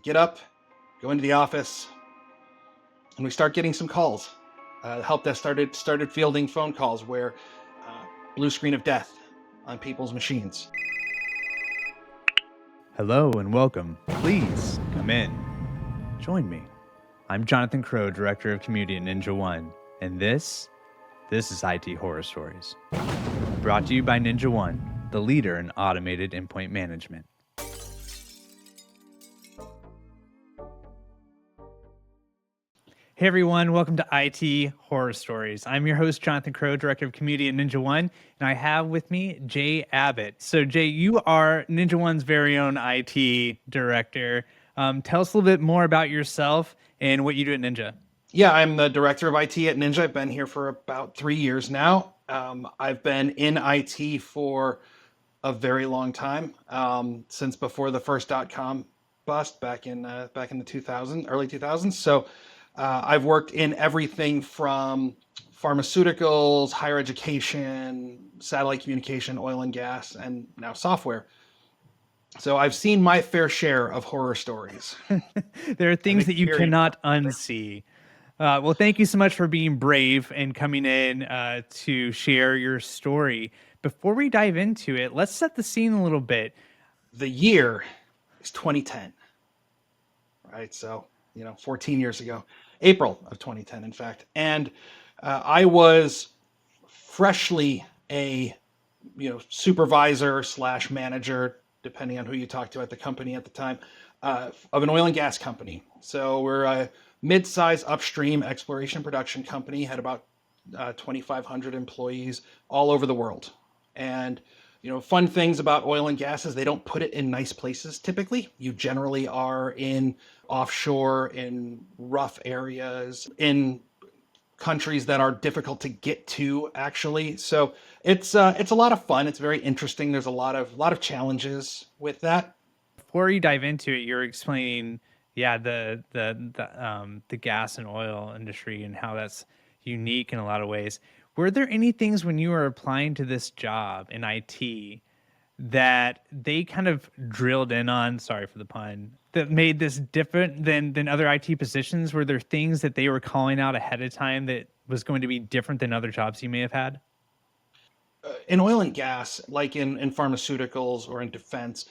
get up, go into the office, and we start getting some calls. The help desk started fielding phone calls where blue screen of death on people's machines. Hello and welcome. Please come in. Join me. I'm Jonathan Crow, Director of Community at Ninja One, and this is IT Horror Stories. Brought to you by Ninja One, the leader in automated endpoint management. Hey everyone, welcome to IT Horror Stories. I'm your host, Jonathan Crow, Director of Community at Ninja One, and I have with me Jay Abbott. So Jay, you are Ninja One's very own IT Director. Tell us a little bit more about yourself and what you do at Ninja. Yeah, I'm the Director of IT at Ninja. I've been here for about 3 years now. I've been in IT for a very long time, since before the first .com bust back in the early 2000s. So I've worked in everything from pharmaceuticals, higher education, satellite communication, oil and gas, and now software. So I've seen my fair share of horror stories. There are things that you cannot unsee. Well, thank you so much for being brave and coming in to share your story. Before we dive into it, let's set the scene a little bit. The year is 2010, right? So, 14 years ago, April of 2010, in fact. And I was freshly a, supervisor / manager, depending on who you talk to at the company at the time, of an oil and gas company. So we're a mid-size upstream exploration production company, had about 2,500 employees all over the world. And fun things about oil and gas is they don't put it in nice places typically. You generally are in offshore, in rough areas, in countries that are difficult to get to, actually. So it's a lot of fun. It's very interesting. There's a lot of challenges with that. Before you dive into it, you're explaining, the gas and oil industry and how that's unique in a lot of ways. Were there any things when you were applying to this job in IT that they kind of drilled in on, sorry for the pun, that made this different than other IT positions? Were there things that they were calling out ahead of time that was going to be different than other jobs you may have had? In oil and gas, like in pharmaceuticals or in defense,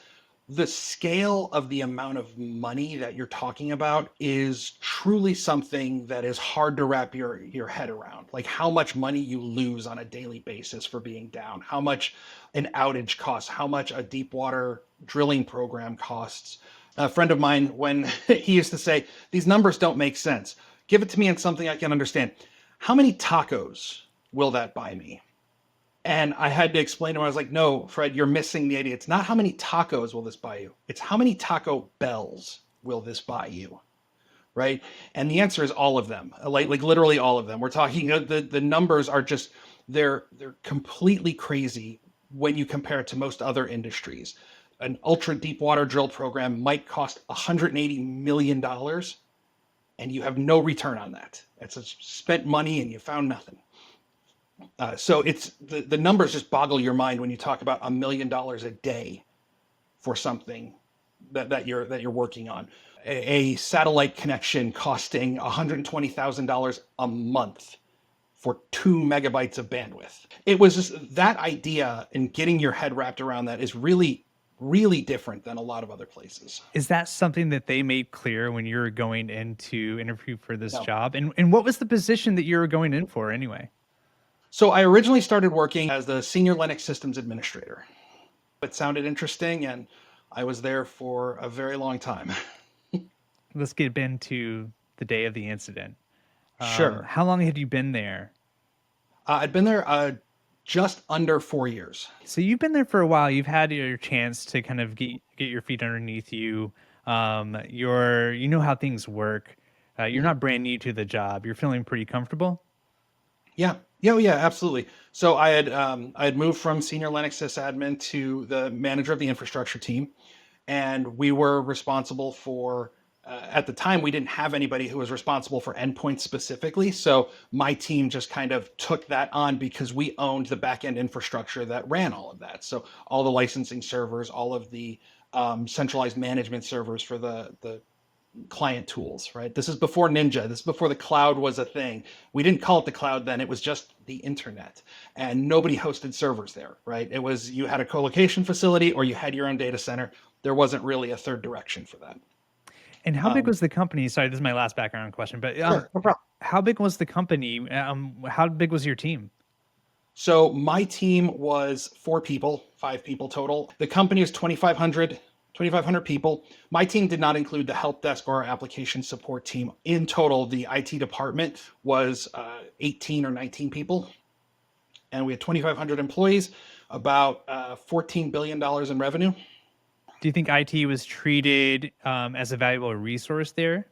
the scale of the amount of money that you're talking about is truly something that is hard to wrap your head around. Like how much money you lose on a daily basis for being down, how much an outage costs, how much a deep water drilling program costs. A friend of mine, when he used to say, these numbers don't make sense. Give it to me in something I can understand. How many tacos will that buy me? And I had to explain to him, I was like, no, Fred, you're missing the idea. It's not how many tacos will this buy you. It's how many Taco Bells will this buy you, right? And the answer is all of them, like literally all of them. We're talking, the numbers are just, they're completely crazy when you compare it to most other industries. An ultra deep water drill program might cost $180 million and you have no return on that. It's spent money and you found nothing. So it's the numbers just boggle your mind when you talk about $1 million a day for something that you're working on. A satellite connection costing $120,000 a month for 2 megabytes of bandwidth. It was just that idea, and getting your head wrapped around that is really, really different than a lot of other places. Is that something that they made clear when you were going in to interview for this job? And what was the position that you were going in for anyway? So I originally started working as the Senior Linux Systems Administrator. It sounded interesting, and I was there for a very long time. Let's get into the day of the incident. Sure. How long had you been there? I'd been there just under 4 years. So you've been there for a while. You've had your chance to kind of get your feet underneath you. You know how things work. You're not brand new to the job. You're feeling pretty comfortable? Yeah. Yeah, absolutely. So I had moved from senior Linux sysadmin to the manager of the infrastructure team, and we were responsible for. At the time, we didn't have anybody who was responsible for endpoints specifically, so my team just kind of took that on because we owned the backend infrastructure that ran all of that. So all the licensing servers, all of the centralized management servers for the client tools, right? This is before Ninja. This is before the cloud was a thing. We didn't call it the cloud then. It was just the internet, and nobody hosted servers there, right? It was you had a co-location facility or you had your own data center. There wasn't really a third direction for that. And how big was the company? Sorry, this is my last background question, but Sure, no problem. how big was the company? How big was your team? So my team was 4 people, 5 people total. The company is 2,500 people. My team did not include the help desk or our application support team. In total, the IT department was 18 or 19 people. And we had 2,500 employees, about $14 billion in revenue. Do you think IT was treated as a valuable resource there?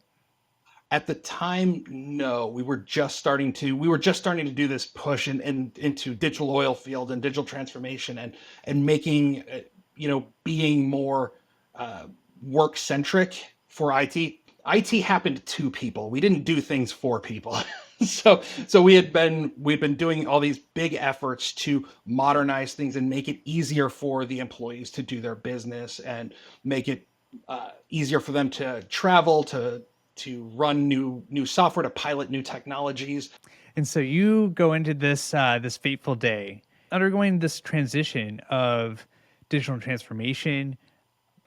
At the time, no. We were just starting to do this push into digital oil field and digital transformation and making being more work centric for IT. IT happened to 2 people. We didn't do things for people. So we'd been doing all these big efforts to modernize things and make it easier for the employees to do their business and make it easier for them to travel, to run new software, to pilot new technologies. And so you go into this this fateful day, undergoing this transition of digital transformation,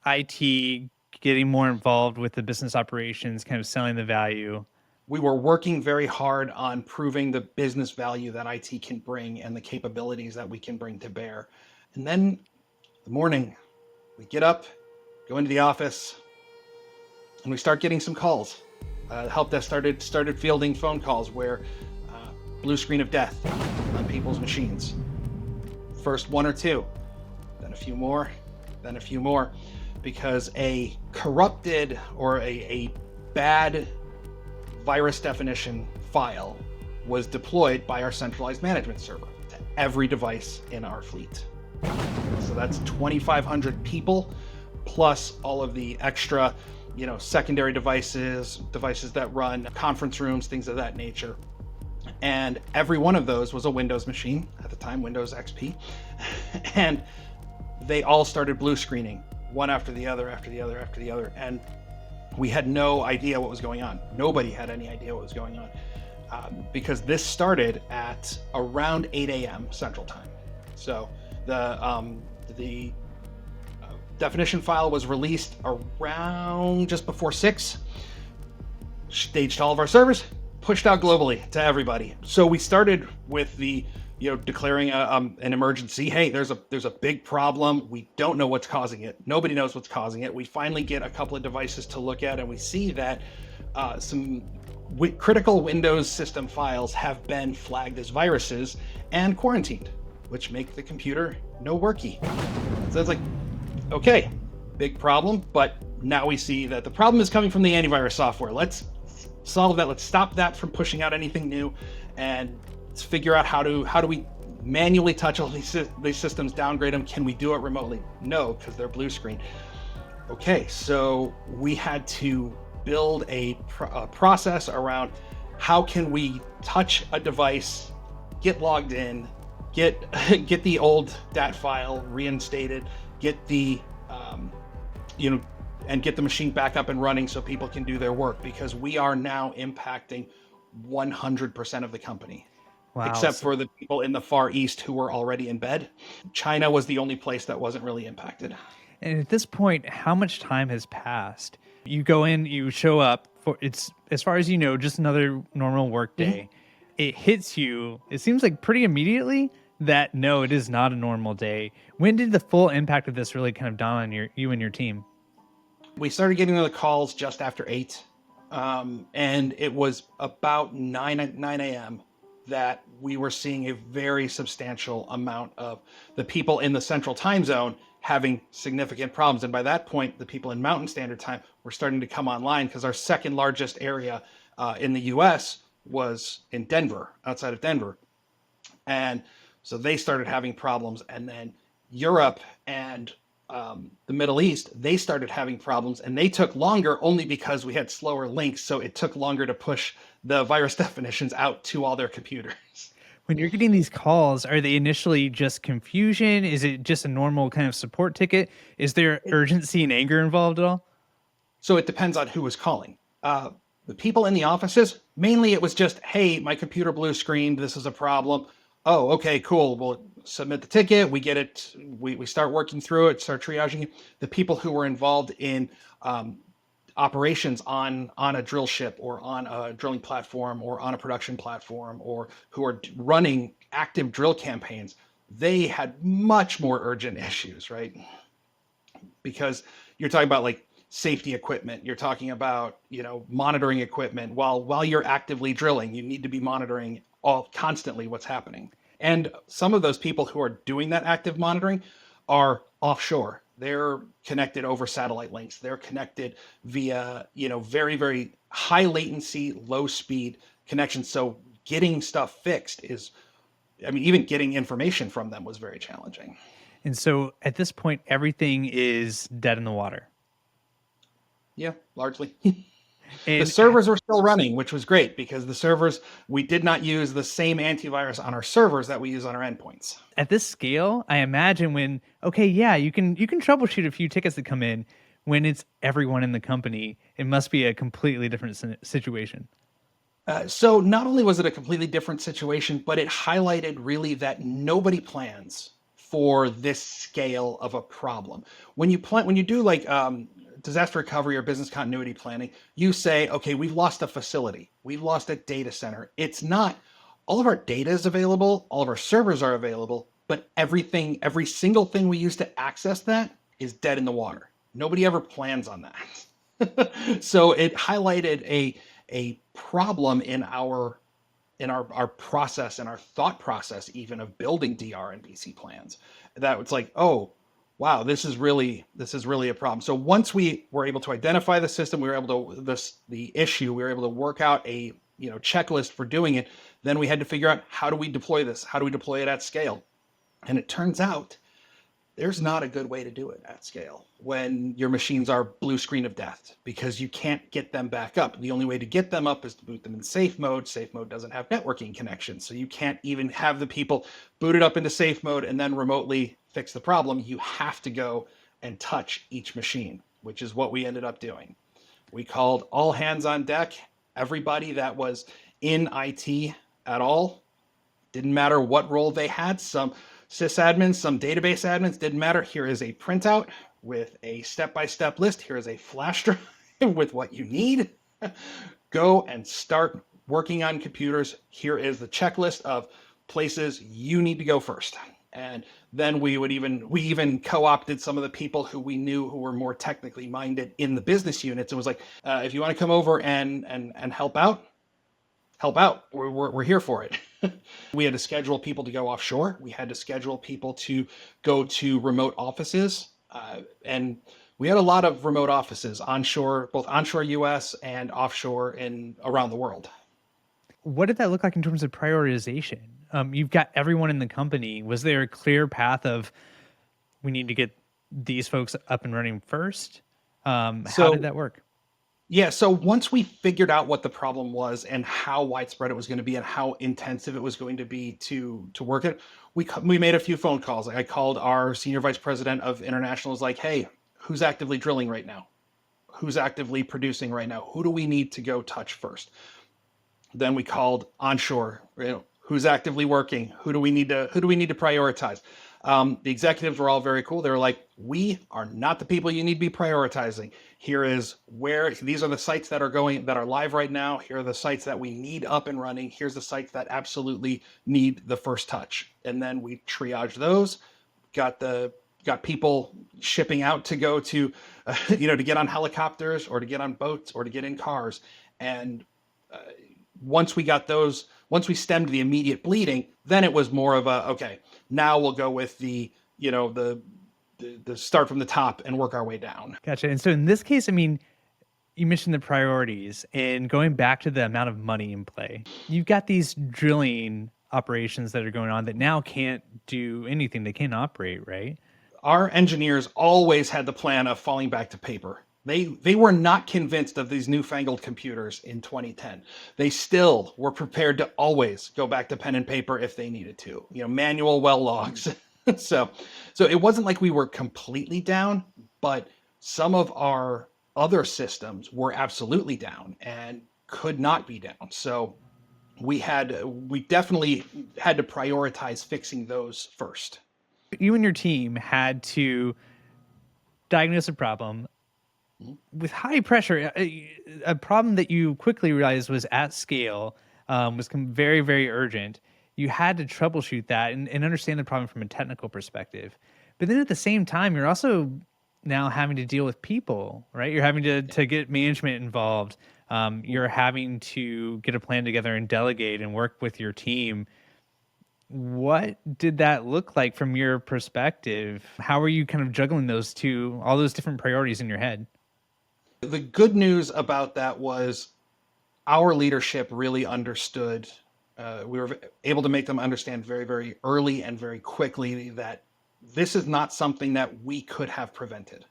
IT getting more involved with the business operations, kind of selling the value. We were working very hard on proving the business value that IT can bring and the capabilities that we can bring to bear. And then the morning, we get up, go into the office, and we start getting some calls. Help desk started fielding phone calls where blue screen of death on people's machines. First 1 or 2, then a few more, then a few more, because a corrupted or a bad virus definition file was deployed by our centralized management server to every device in our fleet. So that's 2,500 people plus all of the extra, secondary devices that run conference rooms, things of that nature. And every one of those was a Windows machine at the time, Windows XP. And they all started blue screening, one after the other, after the other, after the other. And we had no idea what was going on. Nobody had any idea what was going on because this started at around 8 a.m. Central Time. So the definition file was released around just before 6, staged all of our servers, pushed out globally to everybody. So we started with the declaring an emergency. Hey, there's a big problem. We don't know what's causing it. Nobody knows what's causing it. We finally get a couple of devices to look at, and we see that some critical Windows system files have been flagged as viruses and quarantined, which make the computer no worky. So it's like, okay, big problem, but now we see that the problem is coming from the antivirus software. Let's solve that. Let's stop that from pushing out anything new, and let's figure out how do we manually touch all these systems, downgrade them. Can we do it remotely? No, because they're blue screen. Okay, so we had to build a process around how can we touch a device, get logged in, get the old DAT file reinstated, get the and get the machine back up and running so people can do their work, because we are now impacting 100% of the company. Wow. Except for the people in the Far East who were already in bed. China was the only place that wasn't really impacted. And at this point, how much time has passed? You go in, you show up, it's, as far as you know, just another normal work day. Mm-hmm. It hits you, it seems like pretty immediately, that no, it is not a normal day. When did the full impact of this really kind of dawn on you and your team? We started getting the calls just after 8. And it was about 9 a.m. that we were seeing a very substantial amount of the people in the central time zone having significant problems. And by that point, the people in Mountain Standard Time were starting to come online, because our second largest area in the US was in Denver, outside of Denver. And so they started having problems. And then Europe and the Middle East, they started having problems, and they took longer only because we had slower links. So it took longer to push the virus definitions out to all their computers. When you're getting these calls, are they initially just confusion? Is it just a normal kind of support ticket? Is there urgency and anger involved at all? So it depends on who was calling. The people in the offices, mainly it was just, hey, my computer blue screened. This is a problem. Oh, okay, cool. We'll submit the ticket. We get it. We start working through it, start triaging it. The people who were involved in operations on a drill ship or on a drilling platform or on a production platform, or who are running active drill campaigns, they had much more urgent issues, right? Because you're talking about like safety equipment, you're talking about, monitoring equipment while you're actively drilling. You need to be monitoring all constantly what's happening. And some of those people who are doing that active monitoring are offshore. They're connected over satellite links. They're connected via, very, very high latency, low speed connections. So getting stuff fixed even getting information from them was very challenging. And so at this point, everything is dead in the water. Yeah, largely. The And servers were still running, which was great because the servers, we did not use the same antivirus on our servers that we use on our endpoints. at this scale, I imagine okay, yeah, you can troubleshoot a few tickets that come in. When it's everyone in the company, it must be a completely different situation. So not only was it a completely different situation, but it highlighted really that nobody plans for this scale of a problem. When you do like disaster recovery or business continuity planning, you say, okay, we've lost a facility, we've lost a data center. It's not all of our data is available, all of our servers are available, but every single thing we use to access that is dead in the water. Nobody ever plans on that. So it highlighted a problem in our process and our thought process even of building DR and BC plans. That it's like, oh, wow, this is really a problem. So once we were able to identify the system, we were able to the issue, we were able to work out a checklist for doing it. Then we had to figure out, how do we deploy this? How do we deploy it at scale? And it turns out there's not a good way to do it at scale when your machines are blue screen of death, because you can't get them back up. The only way to get them up is to boot them in safe mode. Safe mode doesn't have networking connections, so you can't even have the people boot it up into safe mode and then remotely fix the problem. You have to go and touch each machine, which is what we ended up doing. We called all hands on deck. Everybody that was in IT at all, didn't matter what role they had, some sysadmins, some database admins, didn't matter. Here is a printout with a step-by-step list. Here is a flash drive with what you need. Go and start working on computers. Here is the checklist of places you need to go first. And then we even co-opted some of the people who we knew who were more technically minded in the business units. It was like, if you want to come over and help out, we're here for it. We had to schedule people to go offshore. We had to schedule people to go to remote offices. And we had a lot of remote offices onshore, both onshore US and offshore and around the world. What did that look like in terms of prioritization? You've got everyone in the company. Was there a clear path of, we need to get these folks up and running first? How did that work? Yeah, so once we figured out what the problem was and how widespread it was going to be and how intensive it was going to be to work it, we made a few phone calls. Like I called our senior vice president of internationals, like, hey, who's actively drilling right now? Who's actively producing right now? Who do we need to go touch first? Then we called onshore, who's actively working? Who do we need to prioritize? The executives were all very cool. They were like, we are not the people you need to be prioritizing. These are the sites that are live right now. Here are the sites that we need up and running. Here's the sites that absolutely need the first touch. And then we triaged those, got people shipping out to go to, to get on helicopters or to get on boats or to get in cars. And once we stemmed the immediate bleeding, then it was more of a, okay, now we'll go with the start from the top and work our way down. Gotcha. And so in this case, you mentioned the priorities, and going back to the amount of money in play, you've got these drilling operations that are going on that now can't do anything. They can't operate, right? Our engineers always had the plan of falling back to paper. They were not convinced of these newfangled computers in 2010. They still were prepared to always go back to pen and paper if they needed to, manual well logs. So it wasn't like we were completely down, but some of our other systems were absolutely down and could not be down. So we definitely had to prioritize fixing those first. You and your team had to diagnose a problem with high pressure, a problem that you quickly realized was at scale, very, very urgent. You had to troubleshoot that and understand the problem from a technical perspective. But then at the same time, you're also now having to deal with people, right? You're having to get management involved. You're having to get a plan together and delegate and work with your team. What did that look like from your perspective? How are you kind of juggling all those different priorities in your head? The good news about that was our leadership really understood. We were able to make them understand very, very early and very quickly that this is not something that we could have prevented,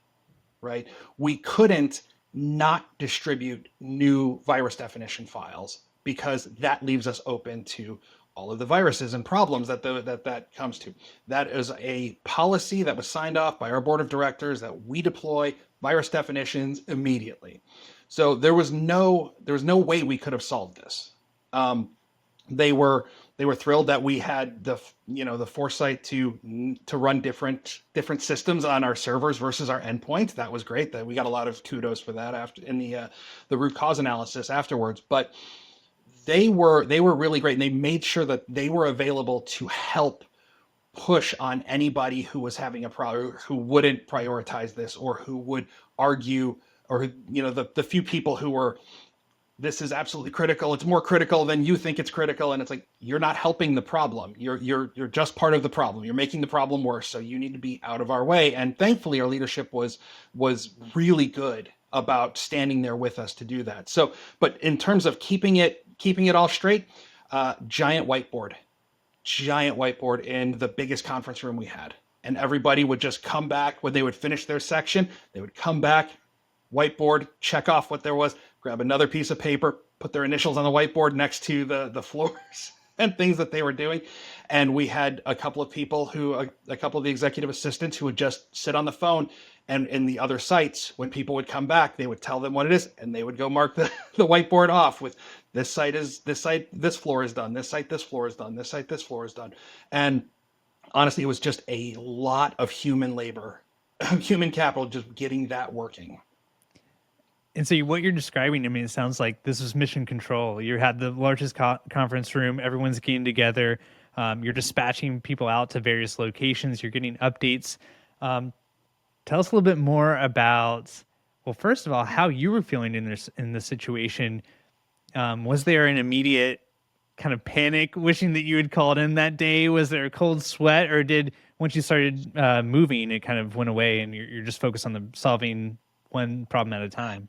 right? We couldn't not distribute new virus definition files because that leaves us open to all of the viruses and problems that comes to. That is a policy that was signed off by our board of directors that we deploy virus definitions immediately. So there was no way we could have solved this. They were thrilled that we had the foresight to run different systems on our servers versus our endpoints. That was great. That we got a lot of kudos for that after in the root cause analysis afterwards. But they were really great, and they made sure that they were available to help push on anybody who was having a problem, who wouldn't prioritize this, or who would argue, or the few people who were, this is absolutely critical. It's more critical than you think it's critical, and it's like, you're not helping the problem. You're just part of the problem. You're making the problem worse. So you need to be out of our way. And thankfully, our leadership was really good about standing there with us to do that. So, but in terms of keeping it all straight, giant whiteboard in the biggest conference room we had. And everybody would just come back when they would finish their section. They would come back, whiteboard, check off what there was, grab another piece of paper, put their initials on the whiteboard next to the floors and things that they were doing. And we had a couple of people a couple of the executive assistants who would just sit on the phone, and in the other sites, when people would come back, they would tell them what it is, and they would go mark the whiteboard off with, this site, this floor is done, this site, this floor is done, this site, this floor is done. And honestly, it was just a lot of human labor, human capital, just getting that working. And so what you're describing, I mean, it sounds like this is mission control. You had the largest conference room, everyone's getting together, you're dispatching people out to various locations, you're getting updates. Tell us a little bit more about, well, first of all, how you were feeling in this situation. Was there an immediate kind of panic, wishing that you had called in that day? Was there a cold sweat, or once you started moving, it kind of went away and you're just focused on solving one problem at a time?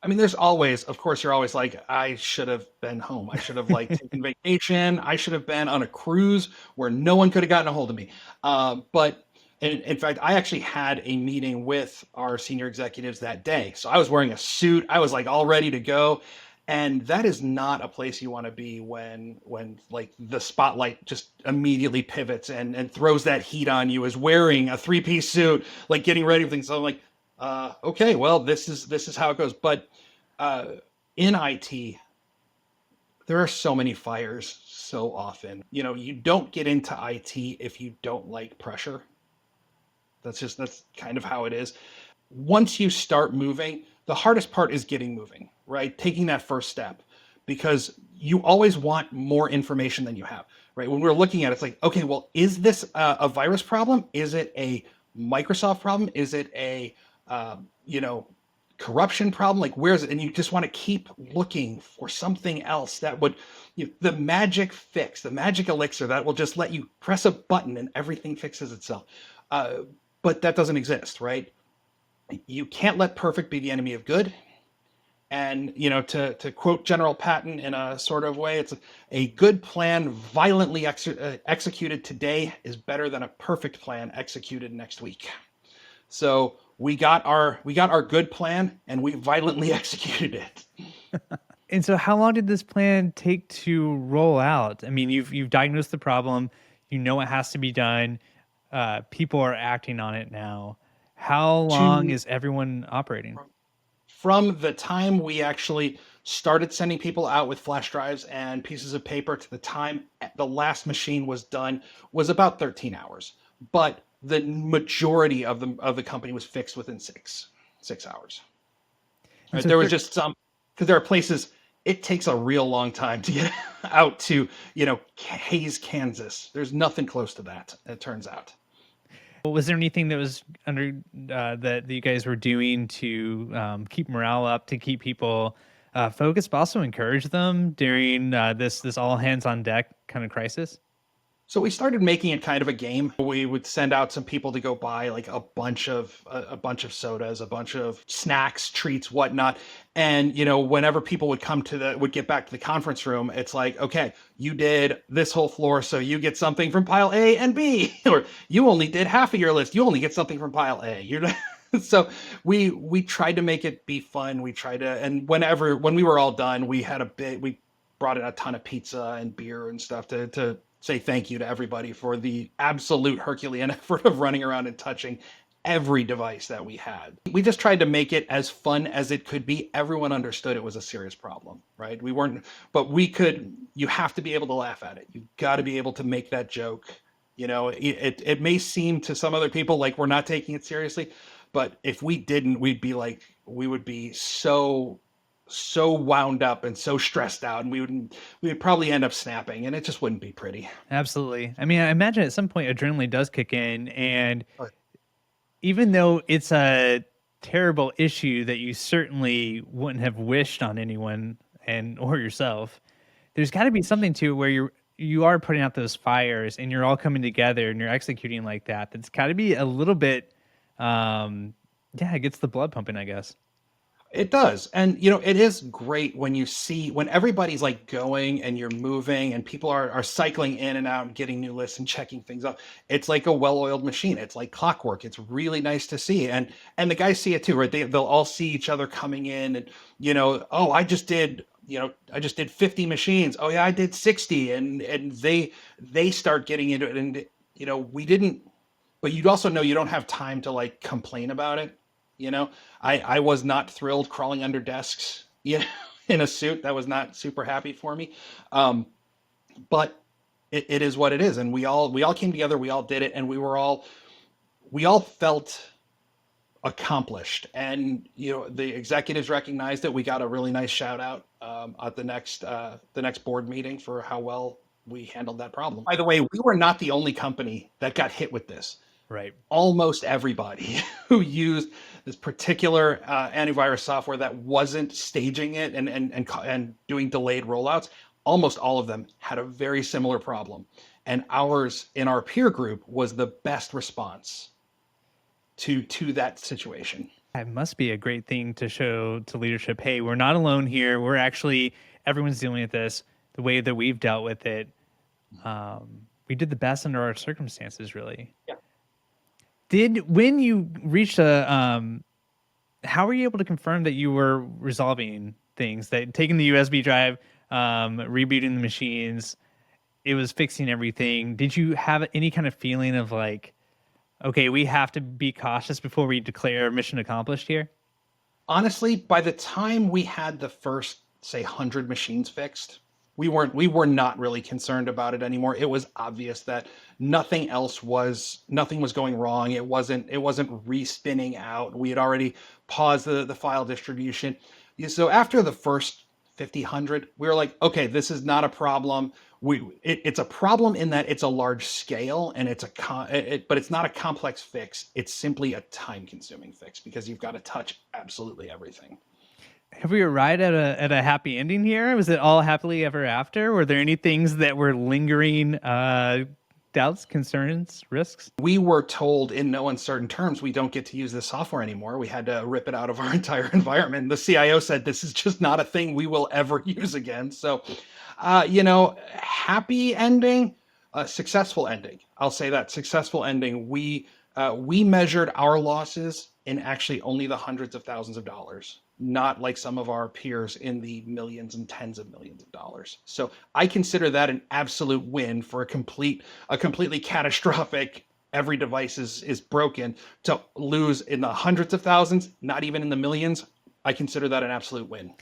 I mean, there's always, of course, you're always like, I should have been home. I should have taken vacation. I should have been on a cruise where no one could have gotten a hold of me. But in fact, I actually had a meeting with our senior executives that day. So I was wearing a suit. I was all ready to go. And that is not a place you want to be when the spotlight just immediately pivots and throws that heat on you as wearing a 3-piece suit, getting ready for things. So I'm like, okay, well, this is how it goes. But in IT, there are so many fires so often. You don't get into IT if you don't like pressure. That's kind of how it is. Once you start moving, the hardest part is getting moving, right? Taking that first step, because you always want more information than you have, right? When we're looking at it, it's like, okay, well, is this a virus problem? Is it a Microsoft problem? Is it a corruption problem? Where is it? And you just want to keep looking for something else that would, the magic fix, the magic elixir that will just let you press a button and everything fixes itself. But that doesn't exist, right? You can't let perfect be the enemy of good. And, to quote General Patton in a sort of way, it's a good plan violently executed today is better than a perfect plan executed next week. So we got our good plan, and we violently executed it. And so how long did this plan take to roll out? I mean, you've diagnosed the problem, you know it has to be done. People are acting on it now. How long is everyone operating? from the time we actually started sending people out with flash drives and pieces of paper to the time the last machine was done was about 13 hours. But the majority of the company was fixed within 6 hours. And Right? so There was just some, because there are places it takes a real long time to get out to, Hayes, Kansas. There's nothing close to that, it turns out. was there anything that was under that you guys were doing to keep morale up, to keep people focused, but also encourage them during this all hands on deck kind of crisis? So we started making it kind of a game. We would send out some people to go buy like a bunch of sodas, a bunch of snacks, treats, whatnot. And whenever people would get back to the conference room, it's like, okay, you did this whole floor, so you get something from pile A and B, or you only did half of your list, you only get something from pile A. So we tried to make it be fun. And when we were all done, we brought in a ton of pizza and beer and stuff to say thank you to everybody for the absolute Herculean effort of running around and touching every device that we had. We just tried to make it as fun as it could be. Everyone understood it was a serious problem, right? You have to be able to laugh at it. You've got to be able to make that joke. It may seem to some other people like we're not taking it seriously, but if we didn't, we would be so wound up and so stressed out, and we would probably end up snapping, and it just wouldn't be pretty. Absolutely. I mean, I imagine at some point adrenaline does kick in, and Right. even though it's a terrible issue that you certainly wouldn't have wished on anyone or yourself, there's got to be something to it where you are putting out those fires and you're all coming together and you're executing like that. That's got to be a little bit, it gets the blood pumping, I guess. It does. And it is great when everybody's like going and you're moving and people are cycling in and out and getting new lists and checking things up. It's like a well-oiled machine. It's like clockwork. It's really nice to see. And the guys see it too, right? They'll all see each other coming in and, oh, I just did 50 machines. Oh yeah, I did 60. And they start getting into it. And, we didn't, but you'd also know you don't have time to like complain about it. I was not thrilled crawling under desks, in a suit. That was not super happy for me. But it is what it is. And we all came together, we all did it, and we all felt accomplished. And, the executives recognized it. We got a really nice shout out at the next board meeting for how well we handled that problem. By the way, we were not the only company that got hit with this. Right. Almost everybody who used this particular antivirus software that wasn't staging it and doing delayed rollouts, almost all of them had a very similar problem. And ours in our peer group was the best response to that situation. It must be a great thing to show to leadership. Hey, we're not alone here. Everyone's dealing with this. The way that we've dealt with it, we did the best under our circumstances, really. Yeah. When you reached how were you able to confirm that you were resolving things, that taking the USB drive, rebooting the machines, it was fixing everything? Did you have any kind of feeling of like, okay, we have to be cautious before we declare mission accomplished here? Honestly, by the time we had the first, say, 100 machines fixed, we were not really concerned about it anymore. It was obvious that nothing was going wrong. It wasn't respinning out. We had already paused the file distribution. So after the first 50, 100, we were like, okay, this is not a problem. It's a problem in that it's a large scale and but it's not a complex fix. It's simply a time-consuming fix because you've got to touch absolutely everything. Have we arrived at a happy ending here? Was it all happily ever after? Were there any things that were lingering doubts, concerns, risks? We were told in no uncertain terms we don't get to use this software anymore. We had to rip it out of our entire environment. The CIO said this is just not a thing we will ever use again. So, happy ending, successful ending. I'll say that, successful ending. We measured our losses in actually only the hundreds of thousands of dollars, not like some of our peers in the millions and tens of millions of dollars. So I consider that an absolute win for a completely catastrophic, every device is broken, to lose in the hundreds of thousands, not even in the millions. I consider that an absolute win.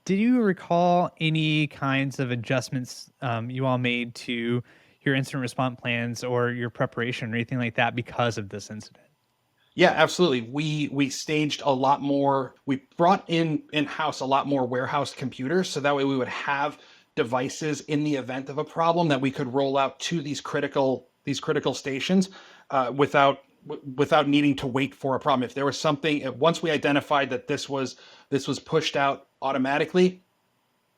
Did you recall any kinds of adjustments you all made to your incident response plans or your preparation or anything like that because of this incident? Yeah, absolutely. We staged a lot more. We brought in-house a lot more warehouse computers, so that way we would have devices in the event of a problem that we could roll out to these critical stations without needing to wait for a problem. If there was something, once we identified that this was pushed out automatically,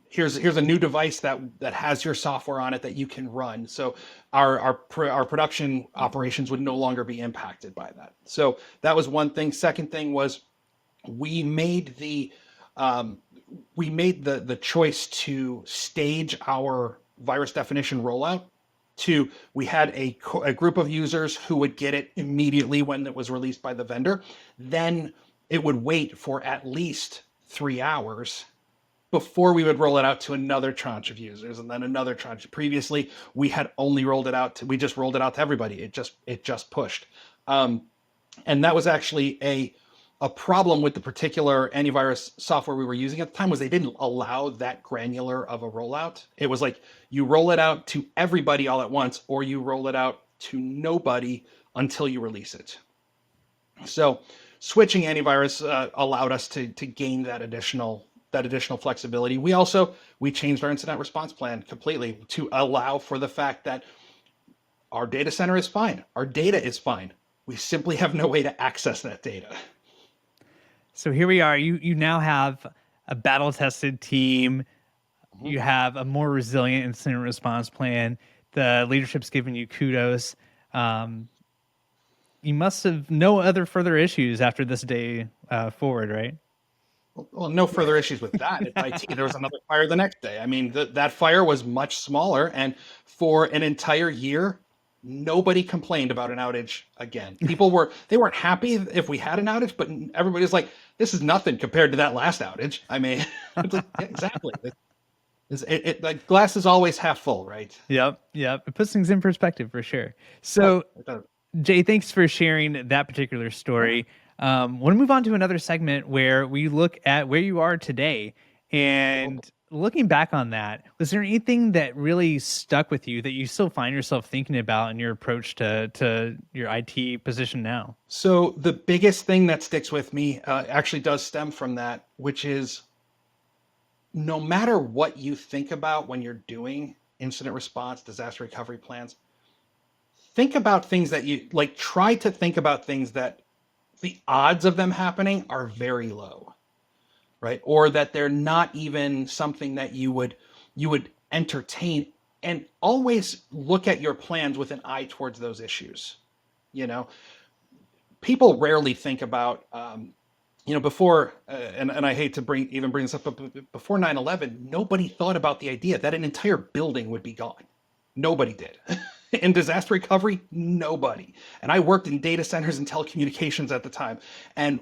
here's a new device that has your software on it that you can run. So our production operations would no longer be impacted by that. So that was one thing. Second thing was we made the um, we made the choice to stage our virus definition rollout to we had a group of users who would get it immediately when it was released by the vendor. Then it would wait for at least 3 hours before we would roll it out to another tranche of users and then another tranche. Previously, we had only rolled it out to we just rolled it out to everybody. It just pushed. Um, and that was actually a problem with the particular antivirus software we were using at the time was they didn't allow that granular of a rollout. It was like you roll it out to everybody all at once or you roll it out to nobody until you release it. So switching antivirus allowed us to gain that additional flexibility. We changed our incident response plan completely to allow for the fact that our data center is fine, our data is fine. We simply have no way to access that data. So here we are. You now have a battle tested team. Mhm. You have a more resilient incident response plan. The leadership's giving you kudos. Um, you must have no other further issues after this day forward, right? Well, no further issues with that at IT. There was another fire the next day. I mean, that fire was much smaller, and for an entire year, nobody complained about an outage again. They weren't happy if we had an outage, but everybody's like, "This is nothing compared to that last outage." I mean, it's like yeah, exactly. Like glass is always half full, right? Yep, yep. It puts things in perspective for sure. Oh, So, Jay, thanks for sharing that particular yeah. story. Want to move on to another segment where we look at where you are today Cool. and looking back on that. Was there anything that really stuck with you that you still find yourself thinking about in your approach to your IT position now? So the biggest thing that sticks with me actually does stem from that, which is no matter what you think about when you're doing incident response, disaster recovery plans, think about things that you like, try to think about things that the odds of them happening are very low, right? Or that they're not even something that you would entertain, and always look at your plans with an eye towards those issues. You know, people rarely think about before and I hate to bring this up, but before 9/11, nobody thought about the idea that an entire building would be gone. Nobody did. In disaster recovery, nobody. And I worked in data centers and telecommunications at the time, and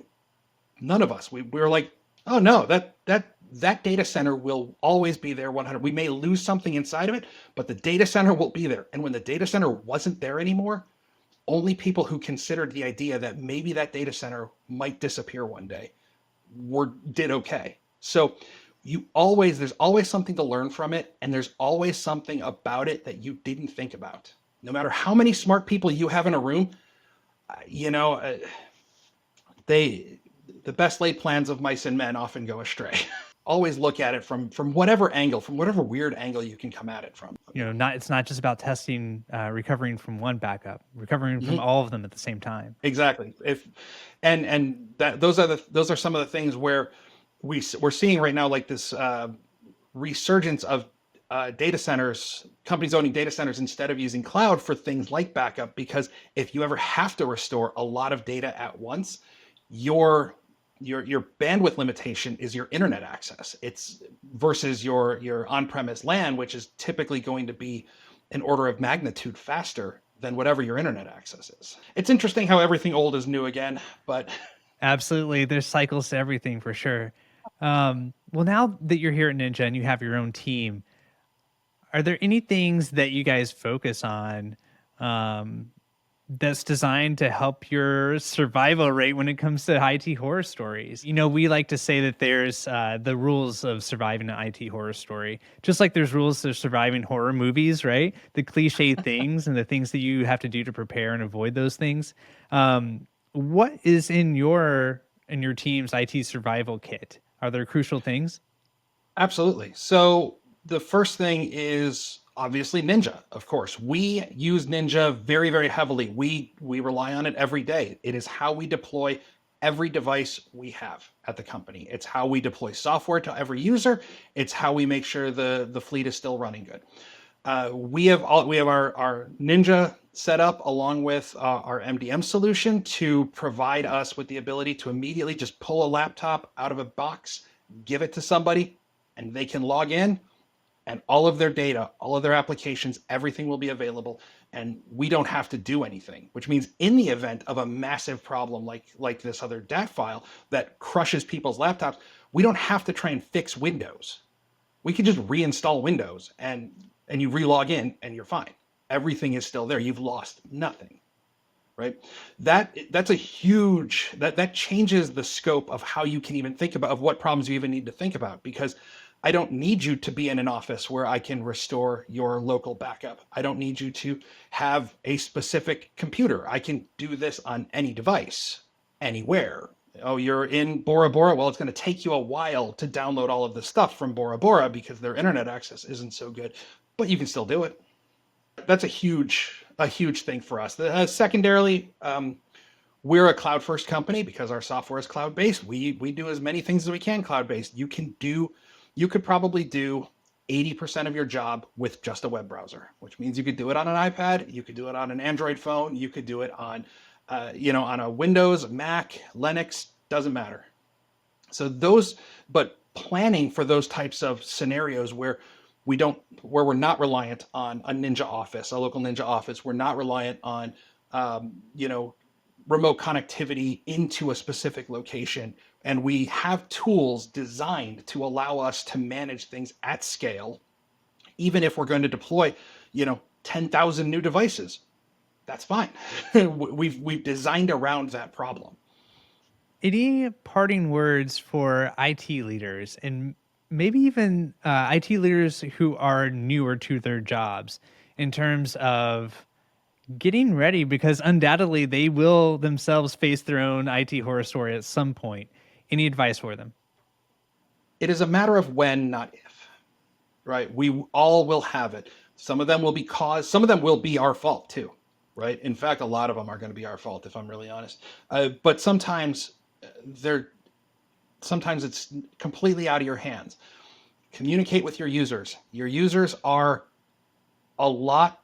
none of us we were like, oh no, that data center will always be there 100. We may lose something inside of it, but the data center will be there. And when the data center wasn't there anymore, only people who considered the idea that maybe that data center might disappear one day did okay. So there's always something to learn from it, and there's always something about it that you didn't think about. No matter how many smart people you have in a room, you know, they the best laid plans of mice and men often go astray. Always look at it from whatever angle, from whatever weird angle you can come at it from. Not it's not just about testing, recovering from one backup, recovering from Mhm. all of them at the same time. Exactly. If and that those are some of the things where we're seeing right now, like this resurgence of data centers, companies owning data centers instead of using cloud for things like backup. Because if you ever have to restore a lot of data at once, your your bandwidth limitation is your internet access. It's versus your on-premise LAN, which is typically going to be an order of magnitude faster than whatever your internet access is. It's interesting how everything old is new again, but Absolutely. There's cycles to everything for sure. Well, now that you're here at Ninja and you have your own team, are there any things that you guys focus on? Um, that's designed to help your survival rate when it comes to IT horror stories. We like to say that there's the rules of surviving an IT horror story, just like there's rules of surviving horror movies, right? The cliche things and the things that you have to do to prepare and avoid those things. What is in your team's IT survival kit? Are there crucial things? Absolutely. So the first thing is obviously Ninja, of course. We use Ninja very, very heavily. We rely on it every day. It is how we deploy every device we have at the company. It's how we deploy software to every user. It's how we make sure the fleet is still running good. We have our Ninja set up along with our MDM solution to provide us with the ability to immediately just pull a laptop out of a box, give it to somebody, and they can log in, and all of their data, all of their applications, everything will be available, and we don't have to do anything, which means in the event of a massive problem like this other DAT file that crushes people's laptops, we don't have to try and fix Windows. We can just reinstall Windows and you relog in and you're fine. Everything is still there. You've lost nothing, right? That's a huge, that changes the scope of how you can even think about, of what problems you even need to think about, because I don't need you to be in an office where I can restore your local backup. I don't need you to have a specific computer. I can do this on any device, anywhere. Oh, you're in Bora Bora? Well, it's going to take you a while to download all of the stuff from Bora Bora because their internet access isn't so good, but you can still do it. That's a huge thing for us. Secondarily, we're a cloud-first company because our software is cloud-based. We do as many things as we can cloud-based. You could probably do 80% of your job with just a web browser, which means you could do it on an iPad, you could do it on an Android phone, you could do it on, on a Windows, Mac, Linux, doesn't matter. So but planning for those types of scenarios where we're not reliant on a Ninja office, a local Ninja office, we're not reliant on, remote connectivity into a specific location. And we have tools designed to allow us to manage things at scale, even if we're going to deploy, 10,000 new devices. That's fine. We've designed around that problem. Any parting words for IT leaders and maybe even IT leaders who are newer to their jobs in terms of getting ready, because undoubtedly they will themselves face their own IT horror story at some point? Any advice for them? It is a matter of when, not if, right? We all will have it. Some of them will be our fault too, right? In fact, a lot of them are going to be our fault, if I'm really honest. But sometimes it's completely out of your hands. Communicate with your users. Your users are a lot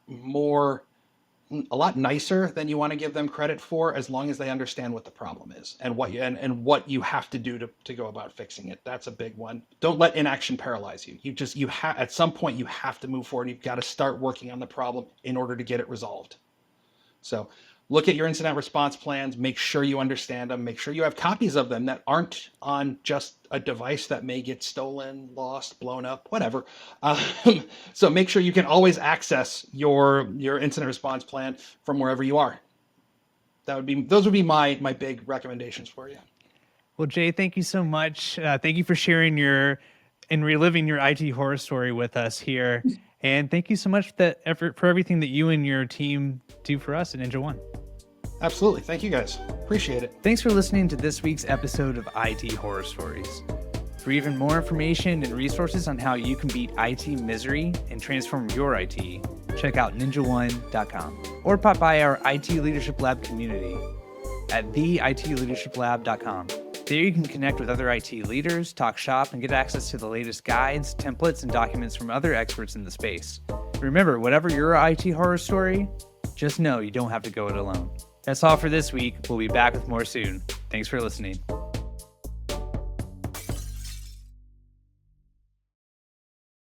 nicer than you want to give them credit for, as long as they understand what the problem is and what you have to do to go about fixing it. That's a big one. Don't let inaction paralyze you. At some point you have to move forward. You've got to start working on the problem in order to get it resolved. So look at your incident response plans, make sure you understand them, make sure you have copies of them that aren't on just a device that may get stolen, lost, blown up, whatever. So make sure you can always access your incident response plan from wherever you are. Those would be my big recommendations for you. Well, Jay, thank you so much. Thank you for sharing and reliving your IT horror story with us here. And thank you so much for everything that you and your team do for us at NinjaOne. Absolutely. Thank you guys. Appreciate it. Thanks for listening to this week's episode of IT Horror Stories. For even more information and resources on how you can beat IT misery and transform your IT, check out ninjaone.com or pop by our IT Leadership Lab community at theitleadershiplab.com. There you can connect with other IT leaders, talk shop, and get access to the latest guides, templates, and documents from other experts in the space. Remember, whatever your IT horror story, just know you don't have to go it alone. That's all for this week. We'll be back with more soon. Thanks for listening.